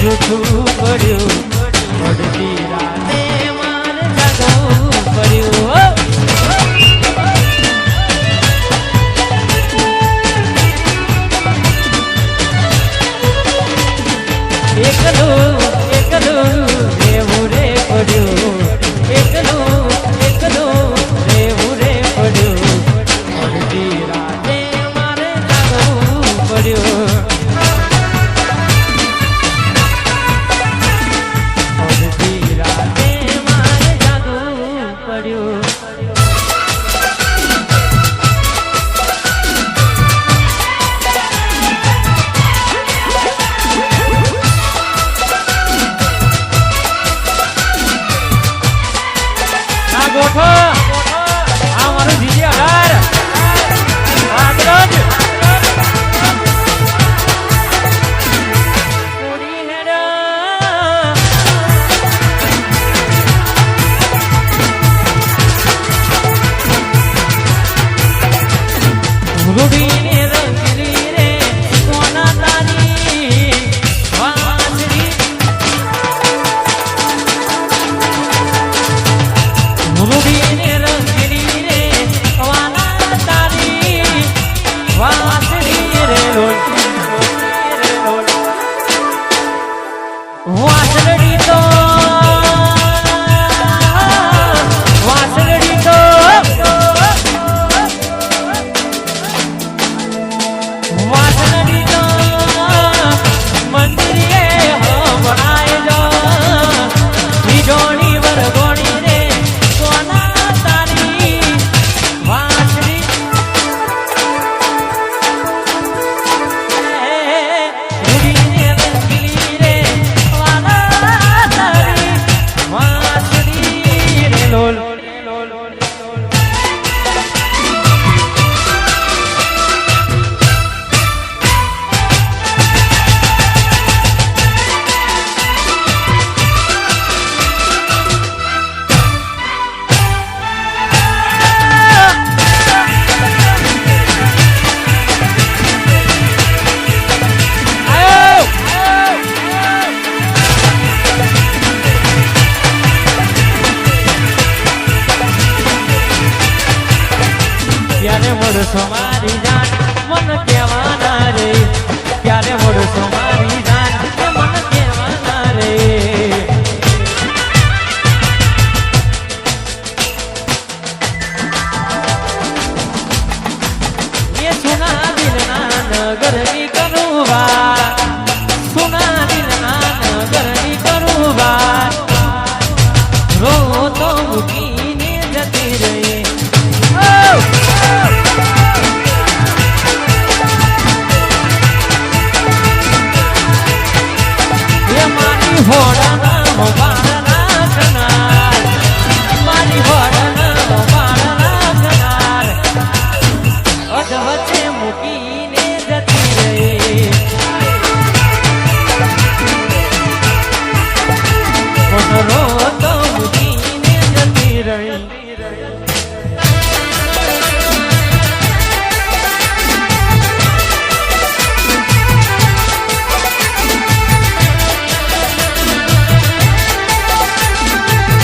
જૂઠું પડ્યું પડતી રાતે મારે જાગવું પડ્યું એકલું એકલું રહેવું રે પડ્યું એકલું એકલું રહેવું રે પડ્યું પડતી રાતે મારે જાગવું પડ્યું પડતી રાતે મારે જાગવું પડ્યું ગોઠો આ મારું જીજે હાર આદરજ કોડી હેડા રૂડી ને રંગલી રે કોના તારી વાંદરી રૂડી ને રંગલી રે કોના તારી વાંદરી રે લોલ વાસરડી તો વાસરડી તો વાસરડી તો મંદિરે હમણાય જો બીજોની વરગોણી રે કોના તારી વાસરી રૂડીને રંગલી રે કોના તારી વાસરી રે લોલ ક્યારે મળશો મારી જાન મન કહેવાના રે ક્યારે મળશો મારી જાન મન કહેવાના રે ये सुना दिलना नगर ની કરું વાત સુના દિલના નગર ની કરું વાત રો તો મૂકીને જતી રહી હોડાના મોબાઈલ રાખનાર મારી હોડાના મોબાઈલ રાખનાર અધ વચ્ચે મૂકીને જતી રહી